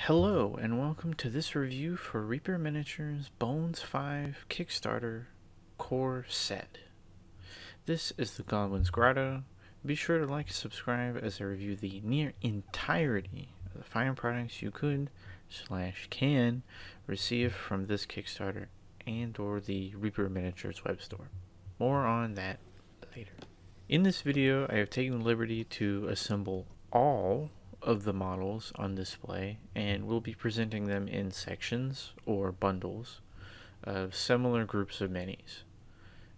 Hello and welcome to this review for Reaper Miniatures Bones 5 Kickstarter Core Set. This is the Goblins Grotto. Be sure to like and subscribe as I review the near entirety of the fine products you could/can receive from this Kickstarter and or the Reaper Miniatures web store. More on that later. In this video, I have taken the liberty to assemble all of the models on display, and we'll be presenting them in sections or bundles of similar groups of minis.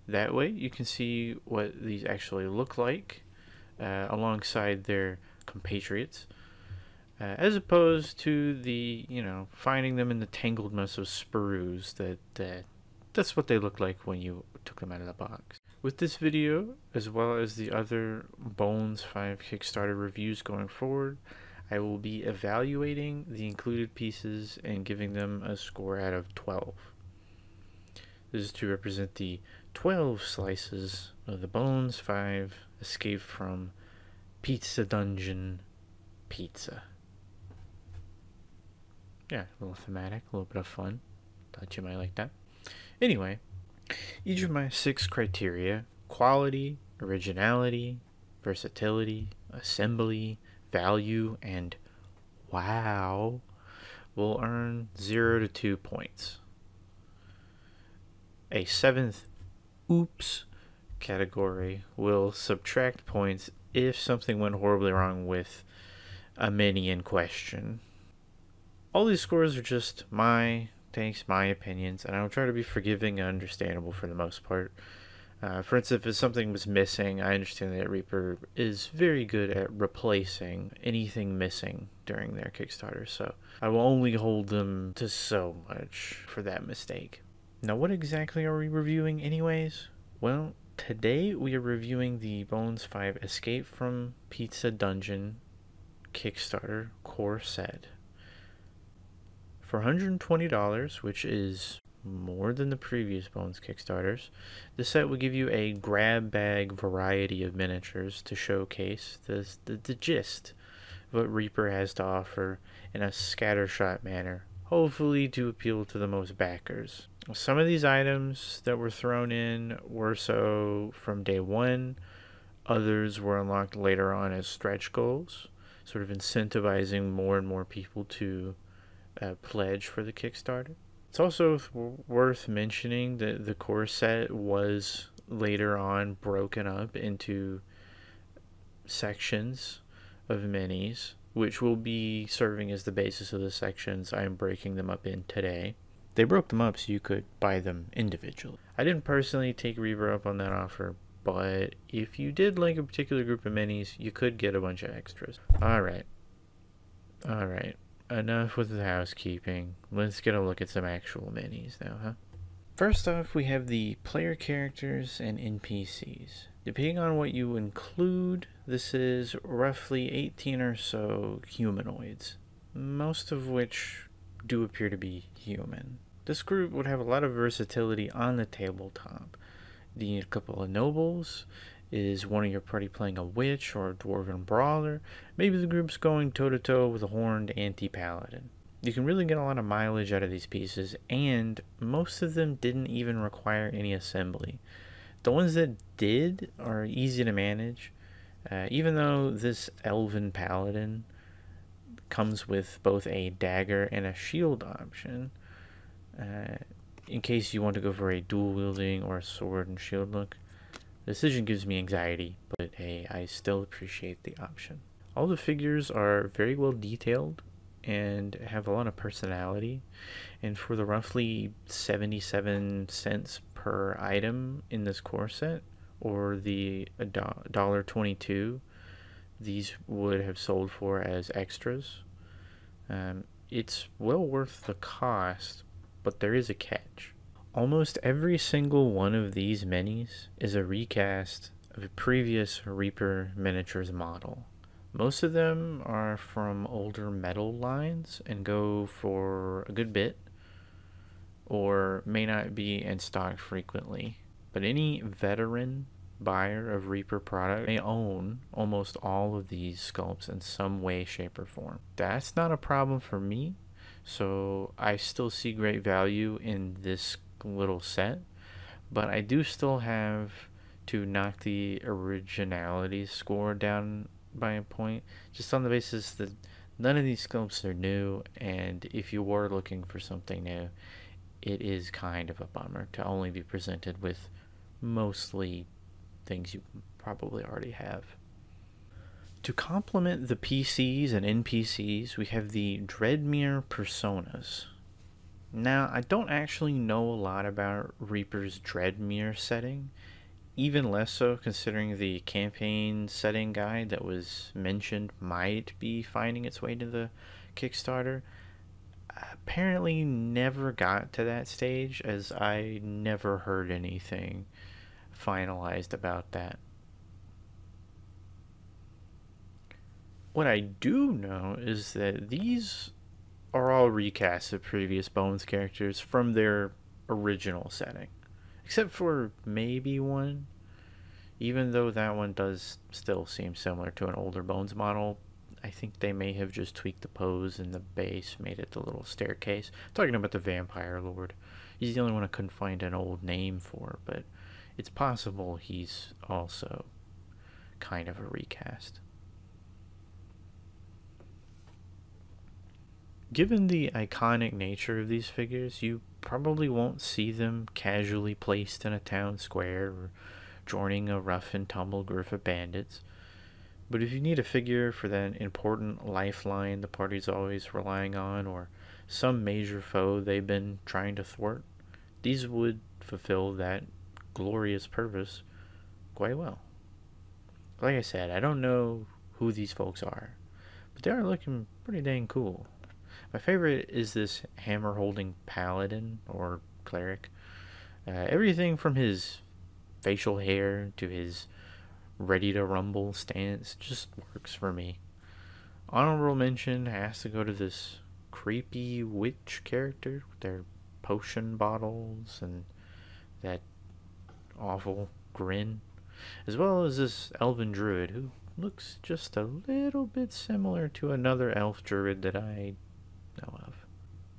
That way you can see what these actually look like alongside their compatriots, as opposed to the, finding them in the tangled mess of sprues that's what they look like when you took them out of the box. With this video, as well as the other Bones 5 Kickstarter reviews going forward, I will be evaluating the included pieces and giving them a score out of 12. This is to represent the 12 slices of the Bones 5 Escape from Pizza Dungeon Pizza. Yeah, a little thematic, a little bit of fun. Thought you might like that. Anyway, each of my 6 criteria, quality, originality, versatility, assembly, value, and wow, will earn 0 to 2 points. A 7th oops category will subtract points if something went horribly wrong with a mini in question. All these scores are just my takes, my opinions, and I'll try to be forgiving and understandable for the most part. For instance, if something was missing, I understand that Reaper is very good at replacing anything missing during their Kickstarter, so I will only hold them to so much for that mistake. Now, what exactly are we reviewing anyways? Well, today we are reviewing the Bones 5 Escape from Pizza Dungeon Kickstarter Core Set. For $120, which is more than the previous Bones Kickstarters, the set will give you a grab bag variety of miniatures to showcase the gist of what Reaper has to offer in a scattershot manner, hopefully to appeal to the most backers. Some of these items that were thrown in were so from day one, others were unlocked later on as stretch goals, sort of incentivizing more and more people to pledge for the Kickstarter. It's also worth mentioning that the core set was later on broken up into sections of minis, which will be serving as the basis of the sections I'm breaking them up in today. They broke them up so you could buy them individually. I didn't personally take Reaper up on that offer, but if you did like a particular group of minis, you could get a bunch of extras. Alright. Enough with the housekeeping. Let's get a look at some actual minis now, huh? First off, we have the player characters and NPCs. Depending on what you include, this is roughly 18 or so humanoids, most of which do appear to be human. This group would have a lot of versatility on the tabletop. You need a couple of nobles. Is one of your party playing a witch or a dwarven brawler? Maybe the group's going toe-to-toe with a horned anti-paladin. You can really get a lot of mileage out of these pieces, and most of them didn't even require any assembly. The ones that did are easy to manage, even though this elven paladin comes with both a dagger and a shield option, in case you want to go for a dual-wielding or a sword and shield look. The decision gives me anxiety, but hey, I still appreciate the option. All the figures are very well detailed and have a lot of personality, and for the roughly 77 cents per item in this core set, or the $1.22 these would have sold for as extras, it's well worth the cost, but there is a catch. Almost every single one of these minis is a recast of a previous Reaper Miniatures model. Most of them are from older metal lines and go for a good bit, or may not be in stock frequently. But any veteran buyer of Reaper product may own almost all of these sculpts in some way, shape, or form. That's not a problem for me, so I still see great value in this little set, but I do still have to knock the originality score down by a point, just on the basis that none of these sculpts are new, and if you were looking for something new, it is kind of a bummer to only be presented with mostly things you probably already have. To complement the PCs and NPCs, we have the Dreadmere Personas. Now, I don't actually know a lot about Reaper's Dreadmere setting, even less so considering the campaign setting guide that was mentioned might be finding its way to the Kickstarter. Apparently never got to that stage, as I never heard anything finalized about that. What I do know is that these are all recasts of previous Bones characters from their original setting, except for maybe one, even though that one does still seem similar to an older Bones model. I think they may have just tweaked the pose and the base, made it the little staircase. I'm talking about the Vampire Lord. He's the only one I couldn't find an old name for, but it's possible he's also kind of a recast. Given the iconic nature of these figures, you probably won't see them casually placed in a town square or joining a rough and tumble group of bandits. But if you need a figure for that important lifeline the party's always relying on, or some major foe they've been trying to thwart, these would fulfill that glorious purpose quite well. Like I said, I don't know who these folks are, but they are looking pretty dang cool. My favorite is this hammer-holding paladin, or cleric. Everything from his facial hair to his ready-to-rumble stance just works for me. Honorable mention has to go to this creepy witch character with their potion bottles and that awful grin, as well as this elven druid who looks just a little bit similar to another elf druid that I know of.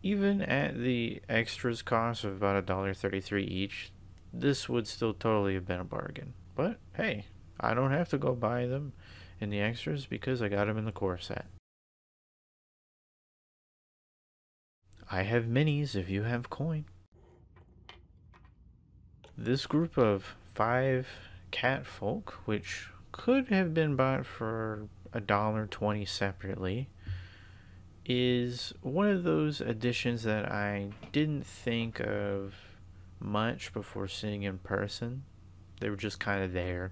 Even at the extras cost of about $1.33 each, this would still totally have been a bargain. But hey, I don't have to go buy them in the extras because I got them in the core set. I have minis if you have coin. This group of 5 Catfolk, which could have been bought for $1.20 separately, is one of those additions that I didn't think of much before seeing in person. They were just kind of there.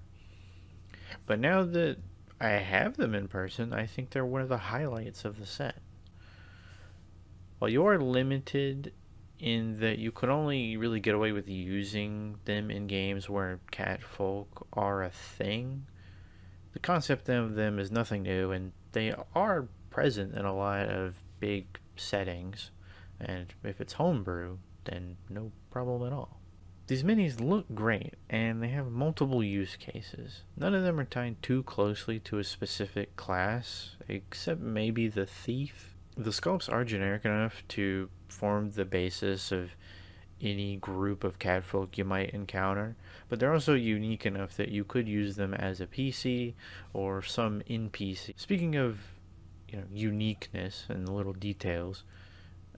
But now that I have them in person, I think they're one of the highlights of the set. While you are limited in that you could only really get away with using them in games where Catfolk are a thing, the concept of them is nothing new, and they are present in a lot of big settings, and if it's homebrew, then no problem at all. These minis look great, and they have multiple use cases. None of them are tied too closely to a specific class, except maybe the thief. The sculpts are generic enough to form the basis of any group of catfolk you might encounter, but they're also unique enough that you could use them as a PC or some NPC. Speaking of, uniqueness and little details,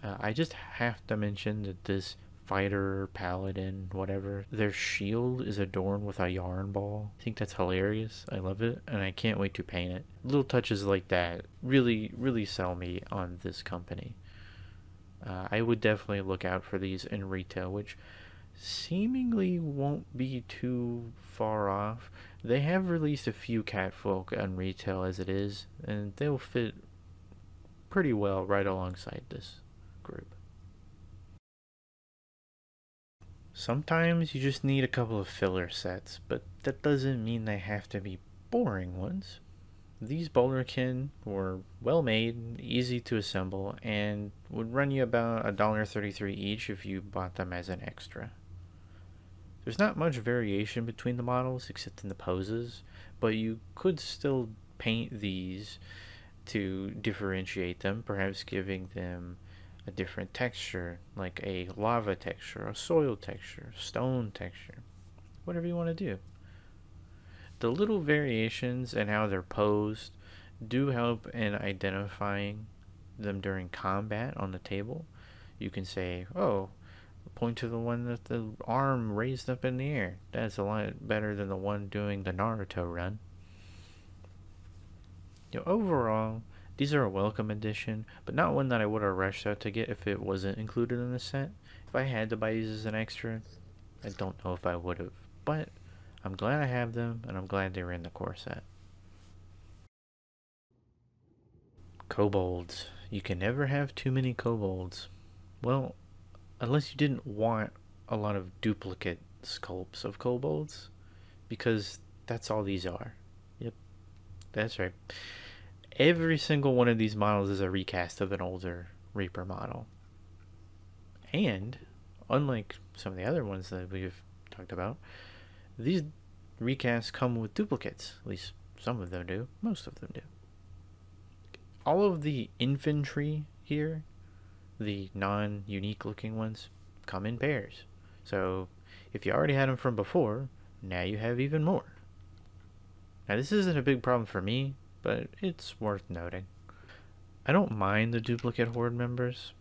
I just have to mention that this fighter, paladin, whatever, their shield is adorned with a yarn ball. I think that's hilarious. I love it, and I can't wait to paint it. Little touches like that really sell me on this company. I would definitely look out for these in retail, which seemingly won't be too far off. They have released a few Catfolk on retail as it is, and they'll fit pretty well right alongside this group. Sometimes you just need a couple of filler sets, but that doesn't mean they have to be boring ones. These Boulderkin were well made, easy to assemble, and would run you about $1.33 each if you bought them as an extra. There's not much variation between the models except in the poses, but you could still paint these to differentiate them, perhaps giving them a different texture, like a lava texture, a soil texture, stone texture, whatever you want to do. The little variations and how they're posed do help in identifying them during combat on the table. You can say, oh, point to the one with the arm raised up in the air. That's a lot better than the one doing the Naruto run. Overall, these are a welcome addition, but not one that I would have rushed out to get if it wasn't included in the set. If I had to buy these as an extra, I don't know if I would have, but I'm glad I have them, and I'm glad they were in the core set. Kobolds. You can never have too many kobolds. Well, unless you didn't want a lot of duplicate sculpts of kobolds, because that's all these are. Yep, that's right. Every single one of these models is a recast of an older Reaper model. And, unlike some of the other ones that we've talked about, these recasts come with duplicates. At least some of them do. Most of them do. All of the infantry here, the non-unique looking ones, come in pairs. So, if you already had them from before, now you have even more. Now, this isn't a big problem for me, but it's worth noting. I don't mind the duplicate horde members.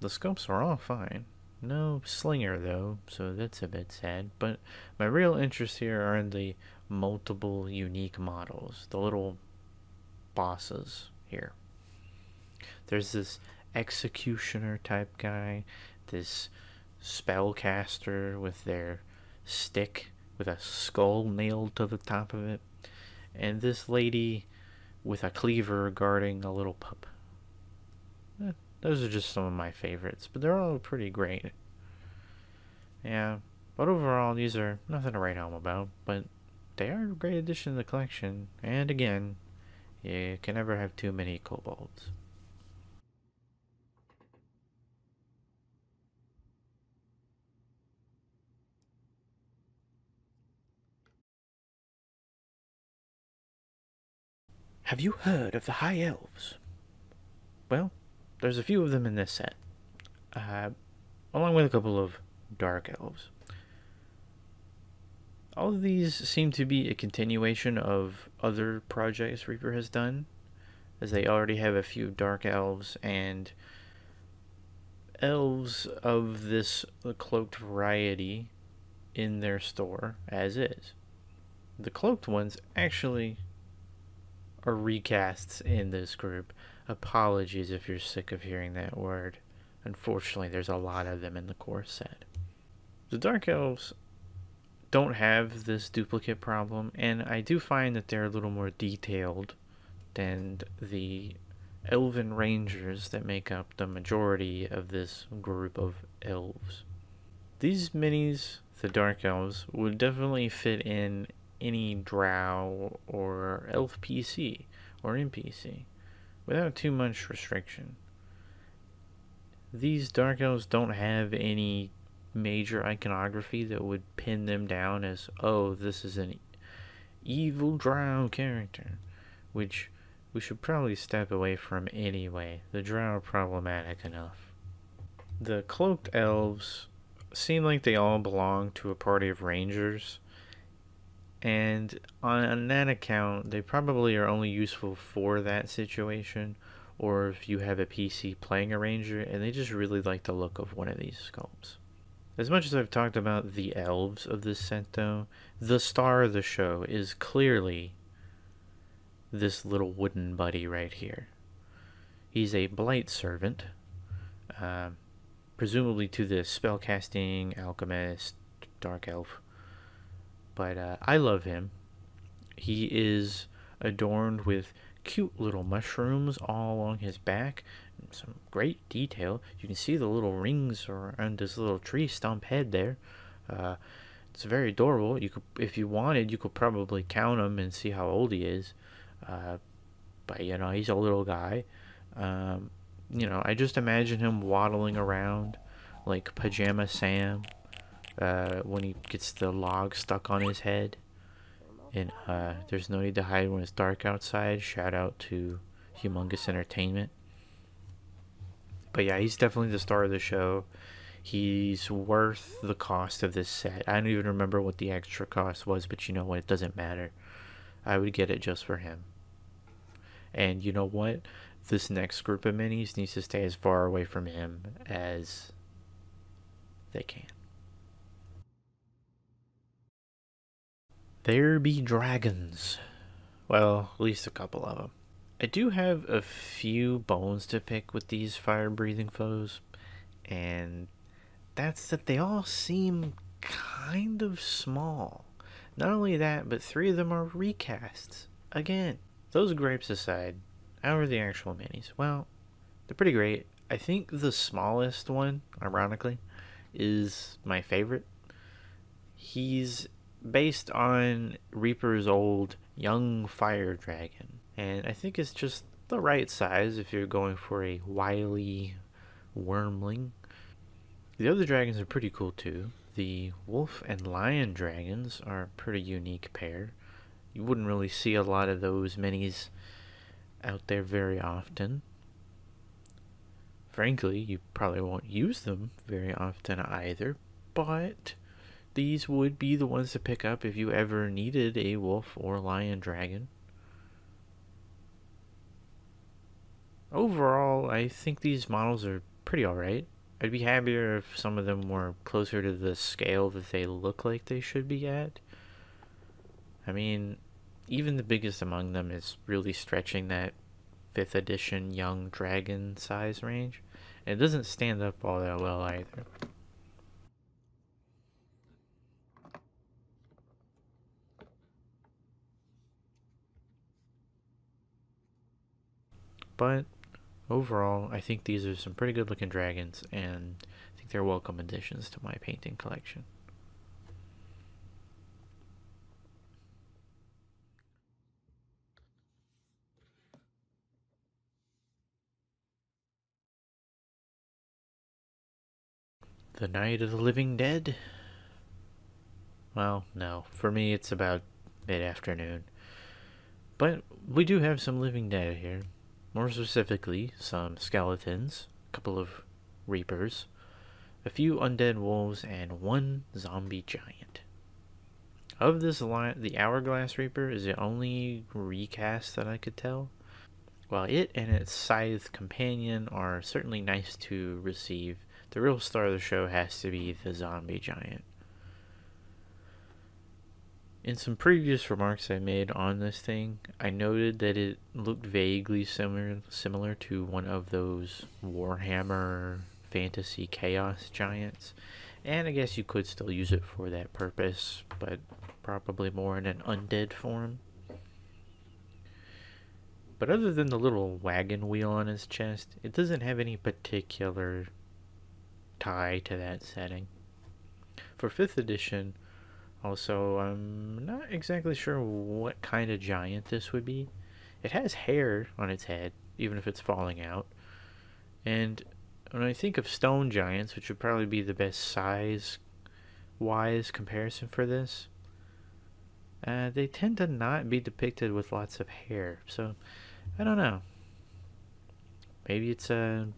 The scopes are all fine. No slinger though, so that's a bit sad. But my real interest here are in the multiple unique models, the little bosses here. There's this executioner type guy, this spellcaster with their stick with a skull nailed to the top of it, and this lady with a cleaver guarding a little pup. Those are just some of my favorites, but they're all pretty great. Yeah, but overall, these are nothing to write home about, but they are a great addition to the collection, and again, you can never have too many kobolds. Have you heard of the High Elves? Well, there's a few of them in this set, along with a couple of Dark Elves. All of these seem to be a continuation of other projects Reaper has done, as they already have a few Dark Elves and Elves of this cloaked variety in their store as is. The cloaked ones actually are recasts in this group. Apologies if you're sick of hearing that word. Unfortunately, there's a lot of them in the core set. The Dark Elves don't have this duplicate problem, and I do find that they're a little more detailed than the Elven Rangers that make up the majority of this group of elves. These minis, the Dark Elves, would definitely fit in any drow or elf PC or NPC without too much restriction. These Dark Elves don't have any major iconography that would pin them down as, oh, this is an evil drow character, which we should probably step away from anyway. The drow are problematic enough. The cloaked elves seem like they all belong to a party of rangers, and on that account, they probably are only useful for that situation, or if you have a PC playing a ranger and they just really like the look of one of these sculpts. As much as I've talked about the elves of this set though, the star of the show is clearly this little wooden buddy right here. He's a blight servant, presumably to the spellcasting alchemist dark elf. But I love him. He is adorned with cute little mushrooms all along his back. Some great detail. You can see the little rings around his little tree stump head there. It's very adorable. You could, if you wanted, you could probably count him and see how old he is. But you know, he's a little guy. You know, I just imagine him waddling around like Pajama Sam, when he gets the log stuck on his head. And there's no need to hide when it's dark outside. Shout out to Humongous Entertainment. But yeah, he's definitely the star of the show. He's worth the cost of this set. I don't even remember what the extra cost was, but you know what? It doesn't matter. I would get it just for him. And you know what? This next group of minis needs to stay as far away from him as they can. There be dragons. Well, at least a couple of them. I do have a few bones to pick with these fire-breathing foes, and that's that they all seem kind of small. Not only that, but 3 of them are recasts. Again, those gripes aside, how are the actual minis? Well, they're pretty great. I think the smallest one, ironically, is my favorite. He's based on Reaper's old young fire dragon, and I think it's just the right size if you're going for a wily wormling. The other dragons are pretty cool too. The wolf and lion dragons are a pretty unique pair. You wouldn't really see a lot of those minis out there very often. Frankly, you probably won't use them very often either, but these would be the ones to pick up if you ever needed a wolf or lion dragon. Overall, I think these models are pretty alright. I'd be happier if some of them were closer to the scale that they look like they should be at. I mean, even the biggest among them is really stretching that 5th edition young dragon size range. And it doesn't stand up all that well either. But overall, I think these are some pretty good looking dragons, and I think they're welcome additions to my painting collection. The Night of the Living Dead? Well, no. For me, it's about mid-afternoon. But we do have some living dead here. More specifically, some skeletons, a couple of reapers, a few undead wolves, and 1 zombie giant. Of this line, the Hourglass Reaper is the only recast that I could tell. While it and its scythe companion are certainly nice to receive, the real star of the show has to be the zombie giant. In some previous remarks I made on this thing, I noted that it looked vaguely similar to one of those Warhammer Fantasy Chaos giants, and I guess you could still use it for that purpose, but probably more in an undead form. But other than the little wagon wheel on his chest, it doesn't have any particular tie to that setting. For 5th edition, also, I'm not exactly sure what kind of giant this would be. It has hair on its head, even if it's falling out. And when I think of stone giants, which would probably be the best size-wise comparison for this, they tend to not be depicted with lots of hair. So, I don't know. Maybe it's a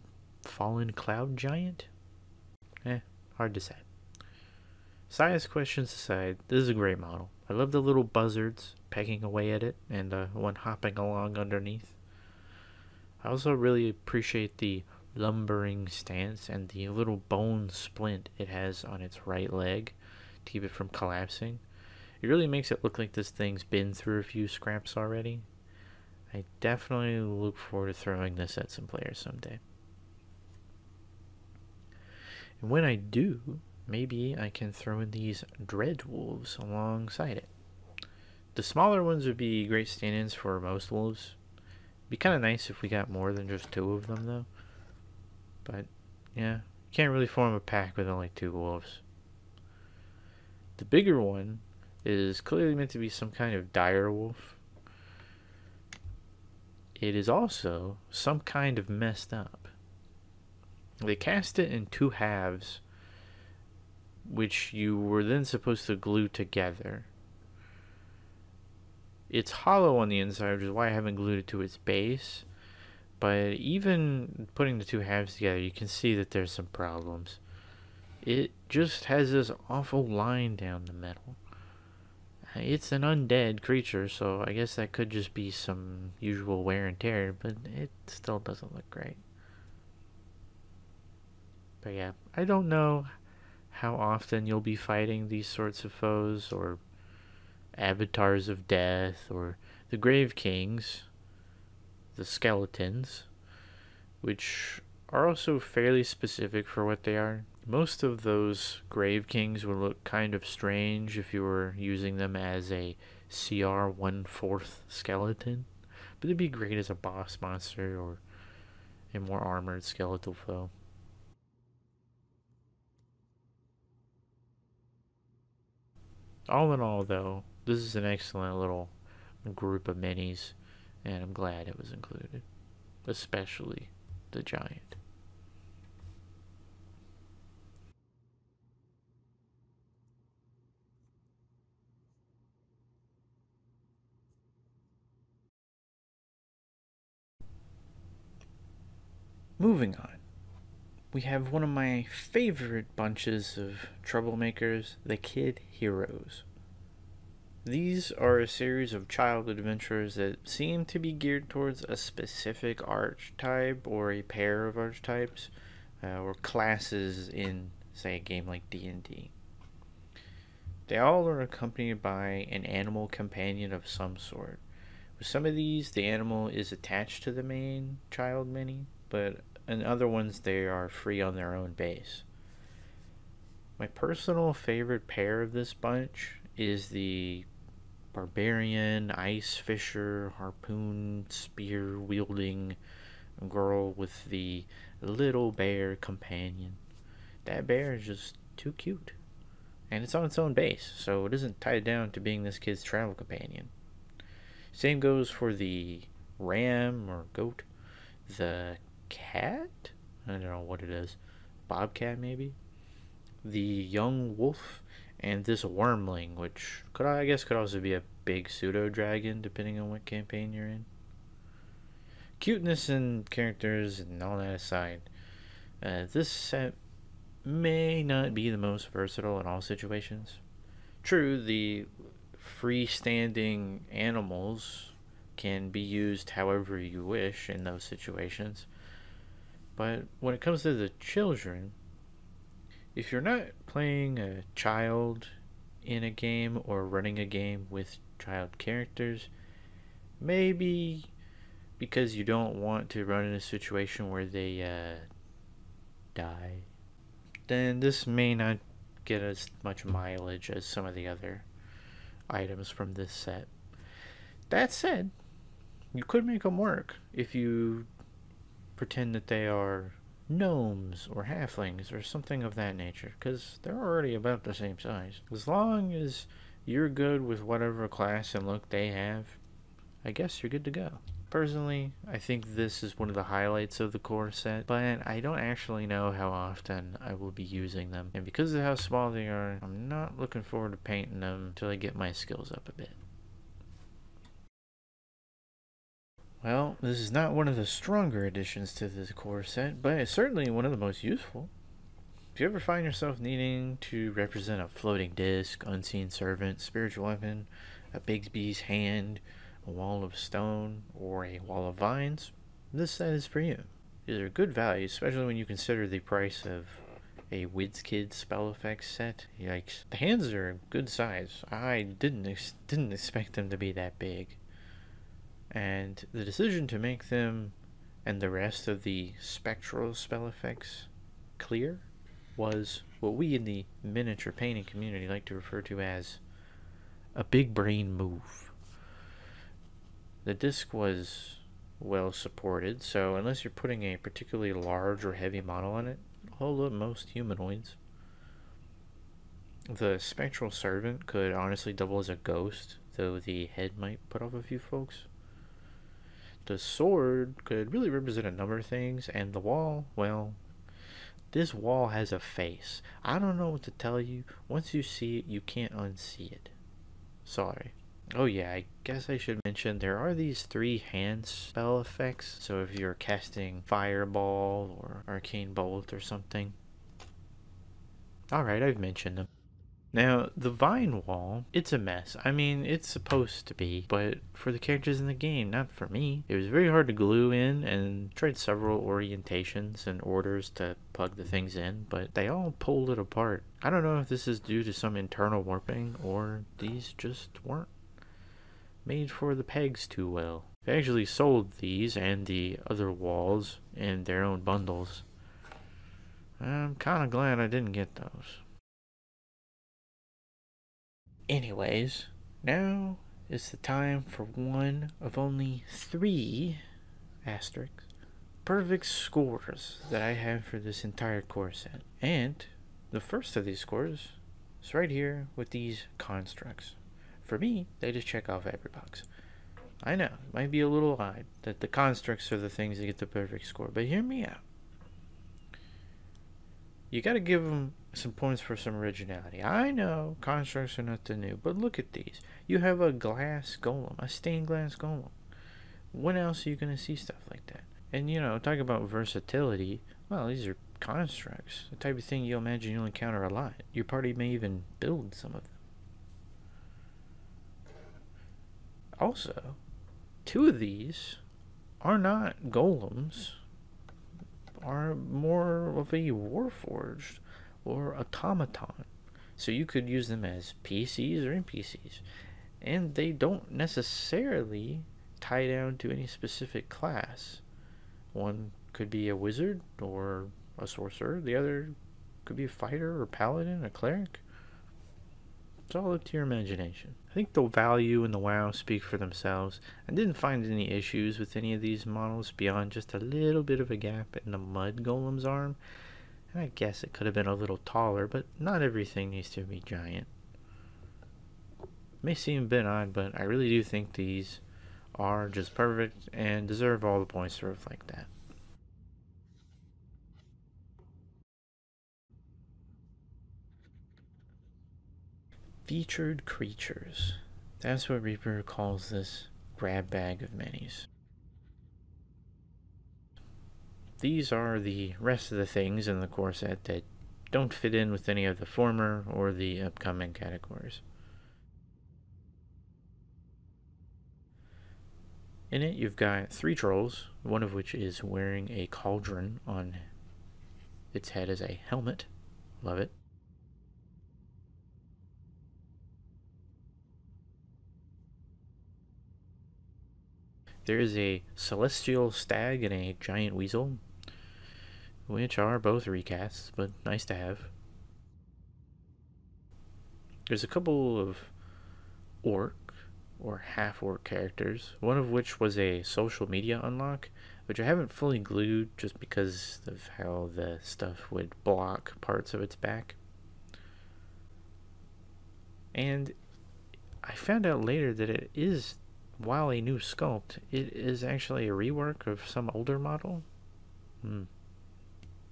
fallen cloud giant? Hard to say. Size questions aside, this is a great model. I love the little buzzards pecking away at it and the one hopping along underneath. I also really appreciate the lumbering stance and the little bone splint it has on its right leg to keep it from collapsing. It really makes it look like this thing's been through a few scraps already. I definitely look forward to throwing this at some players someday. And when I do, maybe I can throw in these dread wolves alongside it. The smaller ones would be great stand-ins for most wolves. It'd be kind of nice if we got more than just 2 of them though. But yeah, can't really form a pack with only 2 wolves. The bigger one is clearly meant to be some kind of dire wolf. It is also some kind of messed up. They cast it in 2 halves which you were then supposed to glue together. It's hollow on the inside, which is why I haven't glued it to its base. But even putting the two halves together, you can see that there's some problems. It just has this awful line down the middle. It's an undead creature, so I guess that could just be some usual wear and tear, but it still doesn't look great. But yeah, I don't know how often you'll be fighting these sorts of foes, or avatars of death, or the Grave Kings, the skeletons, which are also fairly specific for what they are. Most of those Grave Kings would look kind of strange if you were using them as a CR 1/4 skeleton, but they'd be great as a boss monster or a more armored skeletal foe. All in all, though, this is an excellent little group of minis, and I'm glad it was included, especially the giant. Moving on, we have one of my favorite bunches of troublemakers, the Kid Heroes. These are a series of child adventures that seem to be geared towards a specific archetype or a pair of archetypes or classes in, say, a game like D&D. They all are accompanied by an animal companion of some sort. With some of these, the animal is attached to the main child mini, but in other ones, they are free on their own base. My personal favorite pair of this bunch is the barbarian, ice fisher, harpoon, spear wielding girl with the little bear companion. That bear is just too cute. And it's on its own base, so it isn't tied down to being this kid's travel companion. Same goes for the ram or goat, the cat? I don't know what it is. Bobcat, maybe? The young wolf, and this wormling, which I guess could also be a big pseudo dragon, depending on what campaign you're in. Cuteness and characters and all that aside, this set may not be the most versatile in all situations. True, the freestanding animals can be used however you wish in those situations, but when it comes to the children, if you're not playing a child in a game or running a game with child characters, maybe because you don't want to run in a situation where they die, then this may not get as much mileage as some of the other items from this set. That said, you could make them work if you pretend that they are gnomes or halflings or something of that nature, because they're already about the same size. As long as you're good with whatever class and look they have, I guess you're good to go. Personally, I think this is one of the highlights of the core set, but I don't actually know how often I will be using them, and because of how small they are, I'm not looking forward to painting them until I get my skills up a bit. Well, this is not one of the stronger additions to the core set, but it's certainly one of the most useful. If you ever find yourself needing to represent a floating disc, unseen servant, spiritual weapon, a Bigsby's hand, a wall of stone, or a wall of vines, this set is for you. These are good value, especially when you consider the price of a WizKids spell effects set. Yikes. The hands are good size. I didn't expect them to be that big. And the decision to make them and the rest of the spectral spell effects clear was what we in the miniature painting community like to refer to as a big brain move. The disc was well supported, so unless you're putting a particularly large or heavy model on it, it'll hold up most humanoids. The spectral servant could honestly double as a ghost, though the head might put off a few folks. The sword could really represent a number of things, and the wall, well, This wall has a face. I don't know what to tell you. Once you see it, you can't unsee it. Sorry. Oh yeah, I guess I should mention there are these 3 hand spell effects. So if you're casting Fireball or Arcane Bolt or something. Alright, I've mentioned them. Now, the vine wall, it's a mess. I mean, it's supposed to be, but for the characters in the game, not for me. It was very hard to glue in, and tried several orientations and orders to plug the things in, but they all pulled it apart. I don't know if this is due to some internal warping, or these just weren't made for the pegs too well. They actually sold these and the other walls in their own bundles. I'm kind of glad I didn't get those. Anyways, now is the time for one of only 3 asterisks perfect scores that I have for this entire core set. And the first of these scores is right here with these constructs. For me, they just check off every box. I know, it might be a little odd that the constructs are the things that get the perfect score, but hear me out. You gotta give them some points for some originality. I know constructs are nothing new, but look at these. You have a glass golem, a stained glass golem. When else are you gonna see stuff like that? And you know, talk about versatility. Well, these are constructs, the type of thing you'll imagine you'll encounter a lot. Your party may even build some of them. Also, 2 of these are not golems, are more of a warforged or automaton. So you could use them as PCs or NPCs. And they don't necessarily tie down to any specific class. One could be a wizard or a sorcerer. The other could be a fighter or paladin, a cleric. It's all up to your imagination. I think the value and the WoW speak for themselves. I didn't find any issues with any of these models beyond just a little bit of a gap in the mud golem's arm. And I guess it could have been a little taller, but not everything needs to be giant. May seem a bit odd, but I really do think these are just perfect and deserve all the points to reflect that. Featured creatures. That's what Reaper calls this grab bag of minis. These are the rest of the things in the core set that don't fit in with any of the former or the upcoming categories. In it, you've got 3 trolls, one of which is wearing a cauldron on its head as a helmet. Love it. There is a celestial stag and a giant weasel, which are both recasts, but nice to have. There's a couple of orc or half-orc characters, one of which was a social media unlock, which I haven't fully glued just because of how the stuff would block parts of its back. And I found out later that it is, while a new sculpt, it is actually a rework of some older model.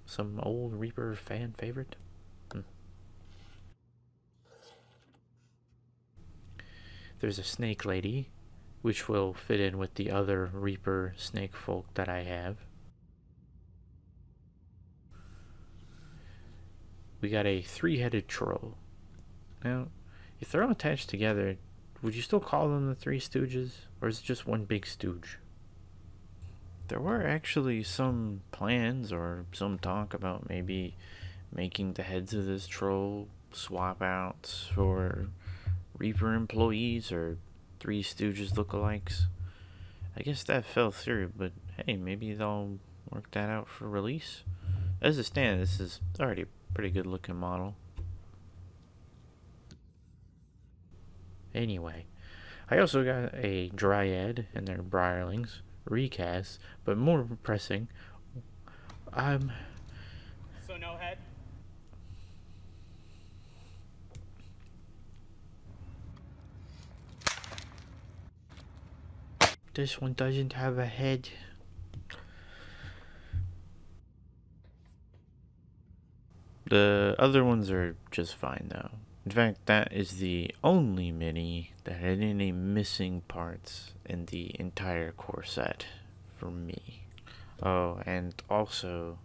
Some old Reaper fan favorite. There's a snake lady, which will fit in with the other Reaper snake folk that I have. We got a 3-headed troll. Now, if they're all attached together, would you still call them the 3 Stooges? Or is it just one big stooge? There were actually some plans or some talk about maybe making the heads of this troll swap outs for Reaper employees or 3 Stooges lookalikes. I guess that fell through, but hey, maybe they'll work that out for release. As it stands, this is already a pretty good looking model. Anyway, I also got a Dryad and their Briarlings recast, but more pressing. So no head? This one doesn't have a head. The other ones are just fine though. In fact, that is the only mini that had any missing parts in the entire core set for me. Oh, and also,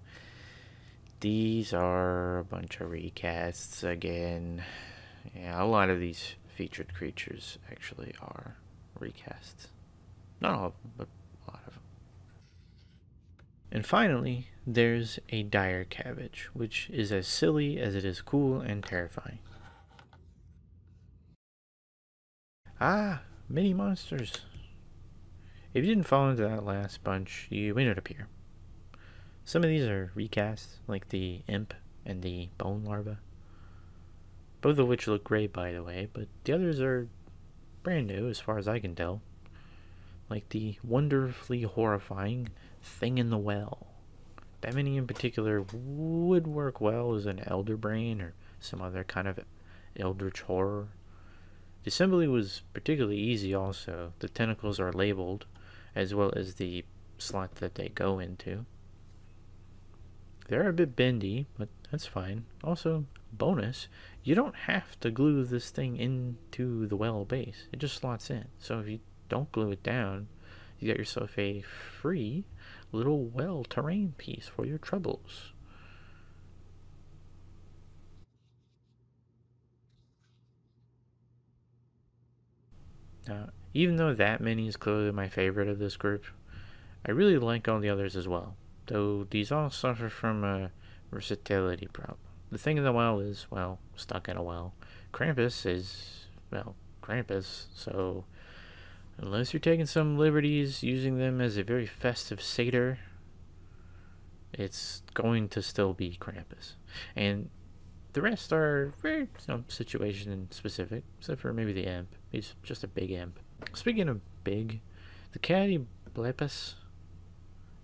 these are a bunch of recasts again. Yeah, a lot of these featured creatures actually are recasts. Not all of them, but a lot of them. And finally, there's a dire cabbage, which is as silly as it is cool and terrifying. Ah, mini monsters. If you didn't fall into that last bunch, you ended up here. Some of these are recasts, like the imp and the bone larva. Both of which look great, by the way, but the others are brand new as far as I can tell. Like the wonderfully horrifying thing in the well. That mini in particular would work well as an elder brain or some other kind of eldritch horror. The assembly was particularly easy also. The tentacles are labeled, as well as the slot that they go into. They're a bit bendy, but that's fine. Also, bonus, you don't have to glue this thing into the well base. It just slots in. So if you don't glue it down, you got yourself a free little well terrain piece for your troubles. Now, even though that mini is clearly my favorite of this group, I really like all the others as well, though these all suffer from a versatility problem. The thing in the well is, well, stuck in a well. Krampus is, well, Krampus, so unless you're taking some liberties using them as a very festive satyr, it's going to still be Krampus. And the rest are very situation specific, except for maybe the imp. He's just a big imp. Speaking of big, the Caddy Blepus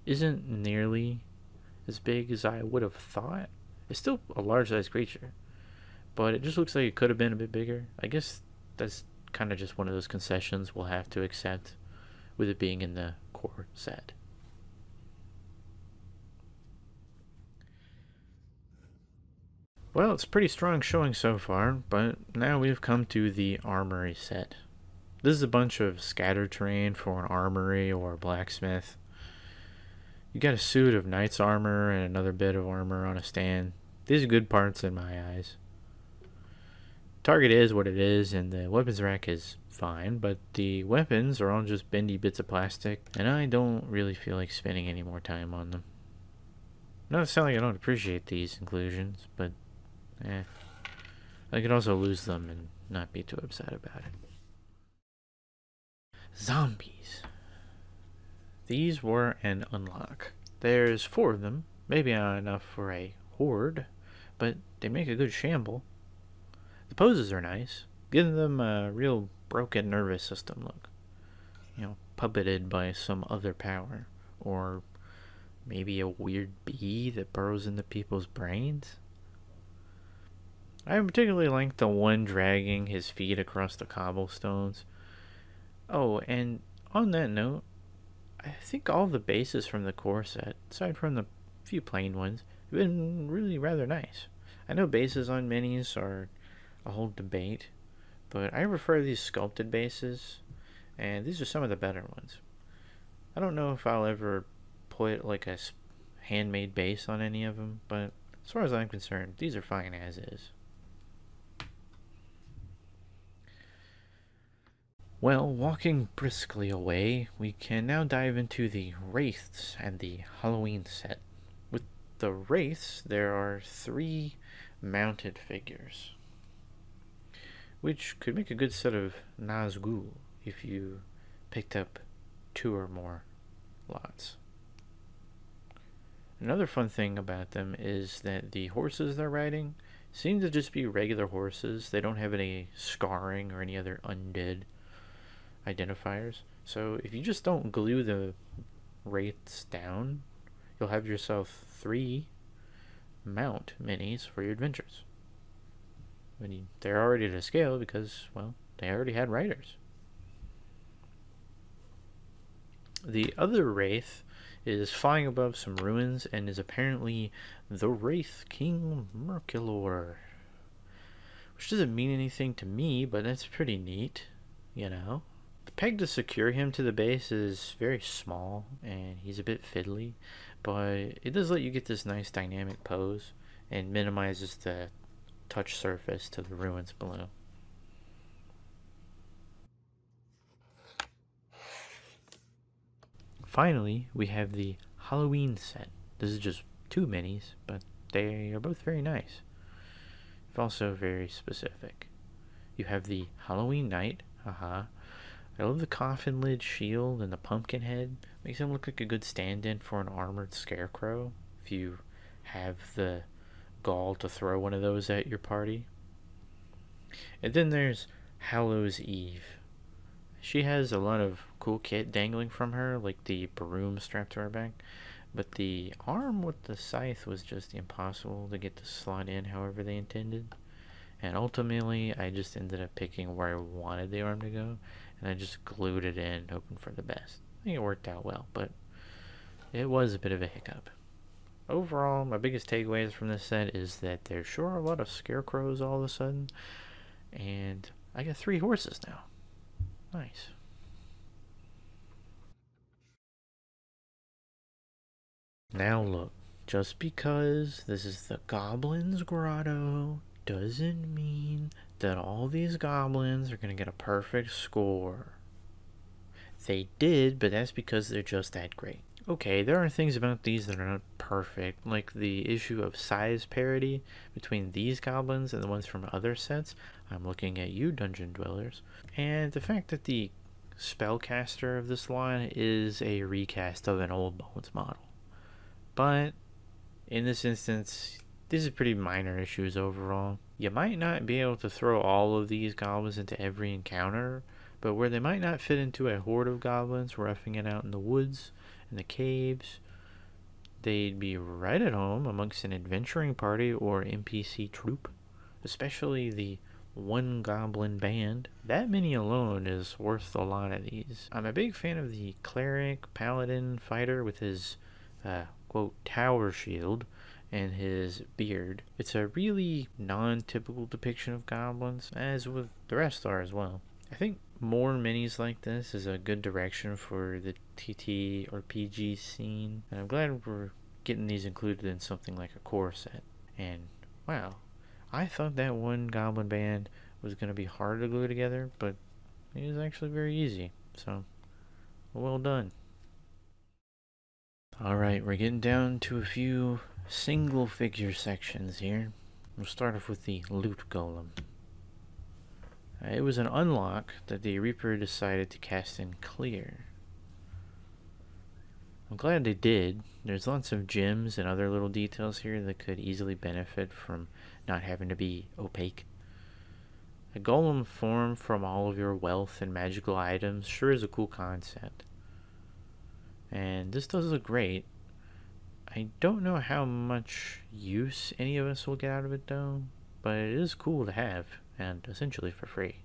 isn't nearly as big as I would have thought. It's still a large-sized creature, but it just looks like it could have been a bit bigger. I guess that's kind of just one of those concessions we'll have to accept with it being in the core set. Well, it's pretty strong showing so far, but now we've come to the Armory set. This is a bunch of scattered terrain for an armory or a blacksmith. You got a suit of knight's armor and another bit of armor on a stand. These are good parts in my eyes. Target is what it is, and the weapons rack is fine, but the weapons are all just bendy bits of plastic, and I don't really feel like spending any more time on them. Not to sound like I don't appreciate these inclusions, but I could also lose them and not be too upset about it. Zombies. These were an unlock. There's 4 of them, maybe not enough for a horde, but they make a good shamble. The poses are nice, giving them a real broken nervous system look. You know, puppeted by some other power, or maybe a weird bee that burrows into people's brains. I particularly like the one dragging his feet across the cobblestones. Oh, and on that note, I think all the bases from the core set, aside from the few plain ones, have been really rather nice. I know bases on minis are a whole debate, but I prefer these sculpted bases, and these are some of the better ones. I don't know if I'll ever put like a handmade base on any of them, but as far as I'm concerned, these are fine as is. Well, walking briskly away, we can now dive into the Wraiths and the Halloween set. With the Wraiths, there are 3 mounted figures, which could make a good set of Nazgul if you picked up 2 or more lots. Another fun thing about them is that the horses they're riding seem to just be regular horses. They don't have any scarring or any other undead identifiers. So if you just don't glue the wraiths down, you'll have yourself 3 mount minis for your adventures. They're already to scale because, well, they already had riders. The other wraith is flying above some ruins and is apparently the Wraith King Merculor. Which doesn't mean anything to me, but that's pretty neat, you know. The peg to secure him to the base is very small, and he's a bit fiddly, but it does let you get this nice dynamic pose, and minimizes the touch surface to the ruins below. Finally, we have the Halloween set. This is just 2 minis, but they are both very nice. Also very specific. You have the Halloween Knight, haha. I love the coffin lid shield and the pumpkin head. Makes him look like a good stand-in for an armored scarecrow, if you have the gall to throw one of those at your party. And then there's Hallows Eve. She has a lot of cool kit dangling from her, like the broom strapped to her back, but the arm with the scythe was just impossible to get to slot in however they intended. And ultimately, I just ended up picking where I wanted the arm to go, and I just glued it in, hoping for the best. I think it worked out well, but it was a bit of a hiccup. Overall, my biggest takeaways from this set is that there's sure a lot of scarecrows all of a sudden, and I got 3 horses now. Nice. Now look, just because this is the Goblins Grotto doesn't mean that all these goblins are going to get a perfect score. They did, but that's because they're just that great. Okay, there are things about these that are not perfect, like the issue of size parity between these goblins and the ones from other sets. I'm looking at you, Dungeon Dwellers. And the fact that the spellcaster of this line is a recast of an old Bones model. But in this instance, these are pretty minor issues overall. You might not be able to throw all of these goblins into every encounter, but where they might not fit into a horde of goblins roughing it out in the woods, in the caves, they'd be right at home amongst an adventuring party or NPC troop, especially the 1 goblin band. That mini alone is worth a lot of these. I'm a big fan of the cleric paladin fighter with his quote tower shield and his beard. It's a really non-typical depiction of goblins, as with the rest are as well. I think more minis like this is a good direction for the TT or PG scene, and I'm glad we're getting these included in something like a core set. And wow, I thought that 1 goblin band was going to be hard to glue together, but it was actually very easy, so well done. Alright, we're getting down to a few single figure sections here. We'll start off with the Loot Golem. It was an unlock that the Reaper decided to cast in clear. I'm glad they did. There's lots of gems and other little details here that could easily benefit from not having to be opaque. A golem formed from all of your wealth and magical items sure is a cool concept. And this does look great. I don't know how much use any of us will get out of it though, but it is cool to have, and essentially for free.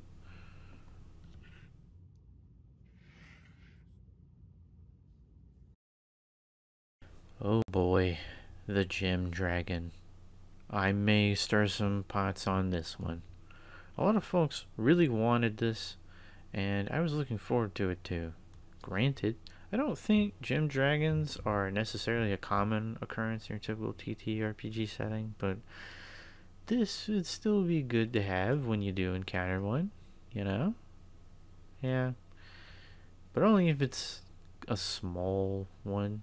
Oh boy, the Gem Dragon. I may stir some pots on this one. A lot of folks really wanted this, and I was looking forward to it too. Granted, I don't think gem dragons are necessarily a common occurrence in your typical TTRPG setting, but this would still be good to have when you do encounter one, you know? Yeah. But only if it's a small one.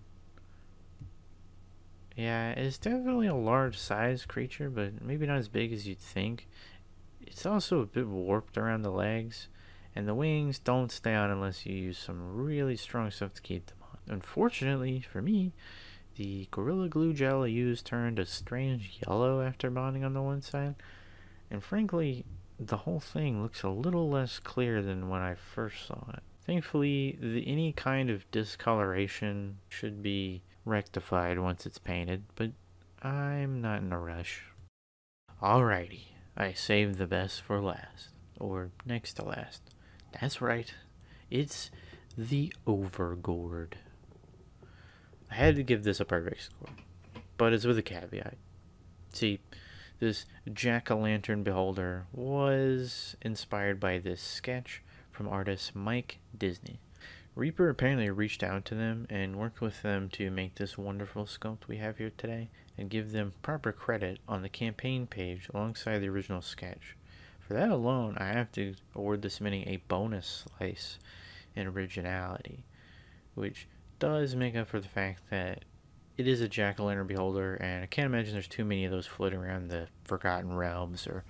Yeah, it's definitely a large size creature, but maybe not as big as you'd think. It's also a bit warped around the legs, and the wings don't stay on unless you use some really strong stuff to keep them on. Unfortunately for me, the Gorilla Glue gel I used turned a strange yellow after bonding on the one side, and frankly, the whole thing looks a little less clear than when I first saw it. Thankfully, any kind of discoloration should be rectified once it's painted, but I'm not in a rush. Alrighty, I saved the best for last, or next to last. That's right, it's the OVERGOURD. I had to give this a perfect score, but it's with a caveat. See, this jack-o'-lantern beholder was inspired by this sketch from artist Mike Disney. Reaper apparently reached out to them and worked with them to make this wonderful sculpt we have here today and give them proper credit on the campaign page alongside the original sketch. For that alone, I have to award this mini a bonus slice in originality, which does make up for the fact that it is a jack-o'-lantern beholder, and I can't imagine there's too many of those floating around the Forgotten Realms or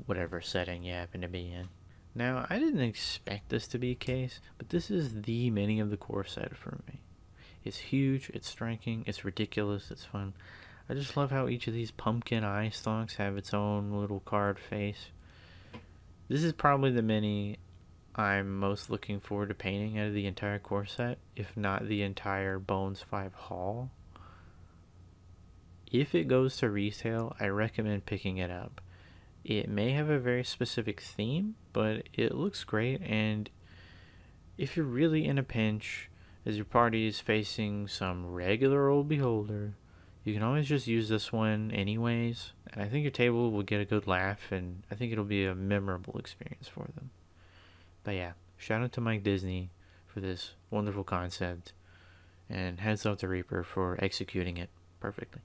whatever setting you happen to be in. Now, I didn't expect this to be a case, but this is the mini of the core set for me. It's huge, it's striking, it's ridiculous, it's fun. I just love how each of these pumpkin eye stalks have its own little card face. This is probably the mini I'm most looking forward to painting out of the entire core set, if not the entire Bones 5 haul. If it goes to retail, I recommend picking it up. It may have a very specific theme, but it looks great, and if you're really in a pinch as your party is facing some regular old beholder, you can always just use this one anyways, and I think your table will get a good laugh, and I think it'll be a memorable experience for them. But yeah, shout out to Mike Disney for this wonderful concept, and heads up to Reaper for executing it perfectly.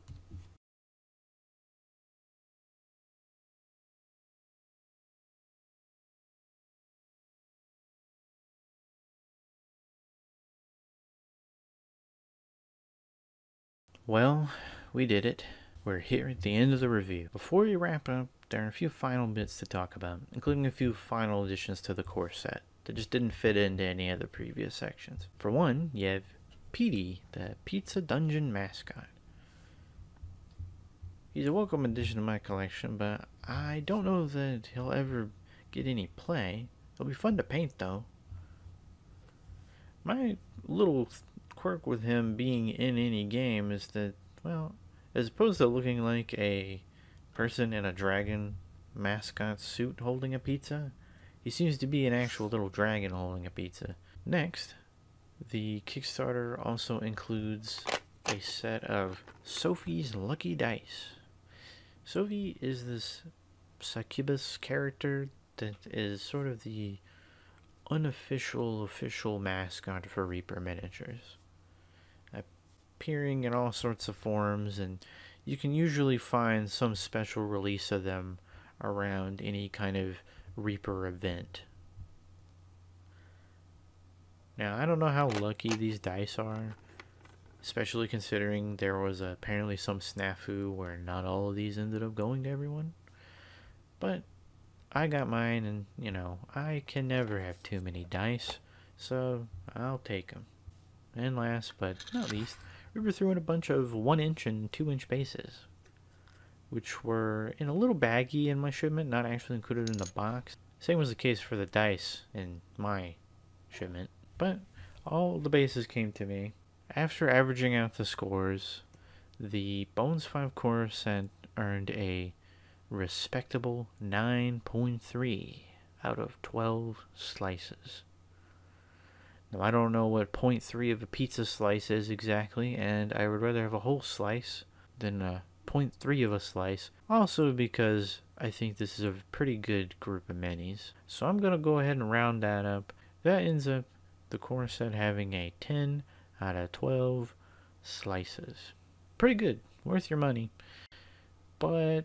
Well, we did it. We're here at the end of the review. Before we wrap up, there are a few final bits to talk about, including a few final additions to the core set that just didn't fit into any of the previous sections. For one, you have Petey, the Pizza Dungeon mascot. He's a welcome addition to my collection, but I don't know that he'll ever get any play. It'll be fun to paint, though. My little quirk with him being in any game is that, well, as opposed to looking like a person in a dragon mascot suit holding a pizza, he seems to be an actual little dragon holding a pizza. Next, the Kickstarter also includes a set of Sophie's Lucky Dice. Sophie is this succubus character that is sort of the unofficial official mascot for Reaper Miniatures, appearing in all sorts of forms, and you can usually find some special release of them around any kind of Reaper event. Now, I don't know how lucky these dice are, especially considering there was apparently some snafu where not all of these ended up going to everyone, but I got mine, and you know, I can never have too many dice, so I'll take them. And last but not least, Reaper threw in a bunch of 1-inch and 2-inch bases, which were in a little baggie in my shipment, not actually included in the box. Same was the case for the dice in my shipment, but all the bases came to me. After averaging out the scores, the Bones 5 core set earned a respectable 9.3 out of 12 slices. Now, I don't know what 0.3 of a pizza slice is exactly, and I would rather have a whole slice than a 0.3 of a slice, also because I think this is a pretty good group of minis. So I'm going to go ahead and round that up. That ends up the core set having a 10 out of 12 slices. Pretty good, worth your money. But,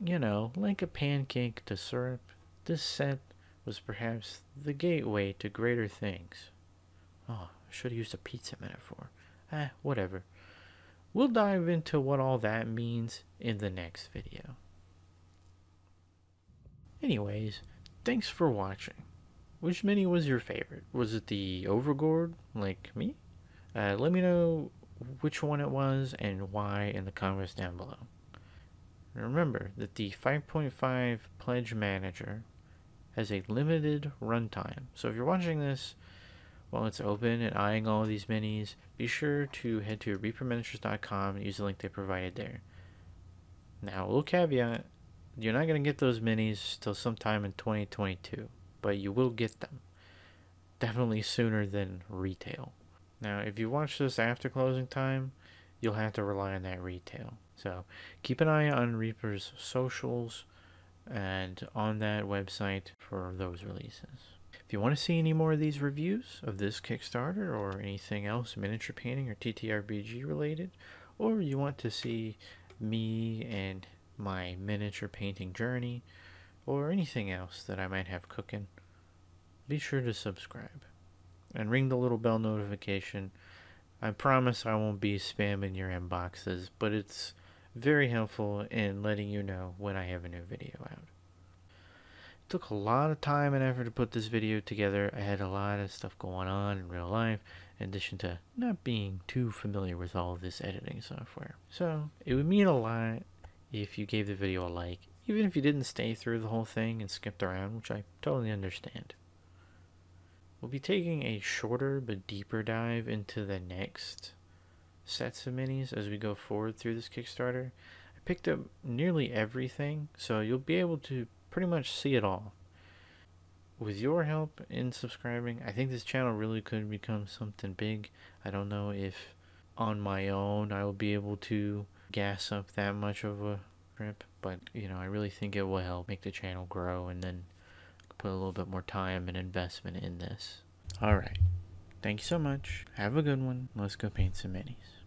you know, like a pancake to syrup, this set was perhaps the gateway to greater things. Oh, I should have used a pizza metaphor. Whatever. We'll dive into what all that means in the next video. Anyways, thanks for watching. Which mini was your favorite? Was it the OVERGOURD, like me? Let me know which one it was and why in the comments down below. Remember that the 5.5 Pledge Manager has a limited runtime, so if you're watching this while it's open and eyeing all of these minis, be sure to head to reaperminiatures.com and use the link they provided there. Now, a little caveat, you're not going to get those minis till sometime in 2022, but you will get them. Definitely sooner than retail. Now, if you watch this after closing time, you'll have to rely on that retail. So keep an eye on Reaper's socials and on that website for those releases. If you want to see any more of these reviews of this Kickstarter or anything else miniature painting or TTRPG related, or you want to see me and my miniature painting journey, or anything else that I might have cooking, be sure to subscribe and ring the little bell notification. I promise I won't be spamming your inboxes, but it's very helpful in letting you know when I have a new video out. It took a lot of time and effort to put this video together. I had a lot of stuff going on in real life, in addition to not being too familiar with all of this editing software. So it would mean a lot if you gave the video a like, even if you didn't stay through the whole thing and skipped around, which I totally understand. We'll be taking a shorter but deeper dive into the next sets of minis as we go forward through this Kickstarter. I picked up nearly everything, so you'll be able to pretty much see it all. With your help in subscribing, I think this channel really could become something big. I don't know if on my own I will be able to gas up that much of a trip, but I really think it will help make the channel grow, and then put a little bit more time and investment in this. Alright, thank you so much. Have a good one. Let's go paint some minis.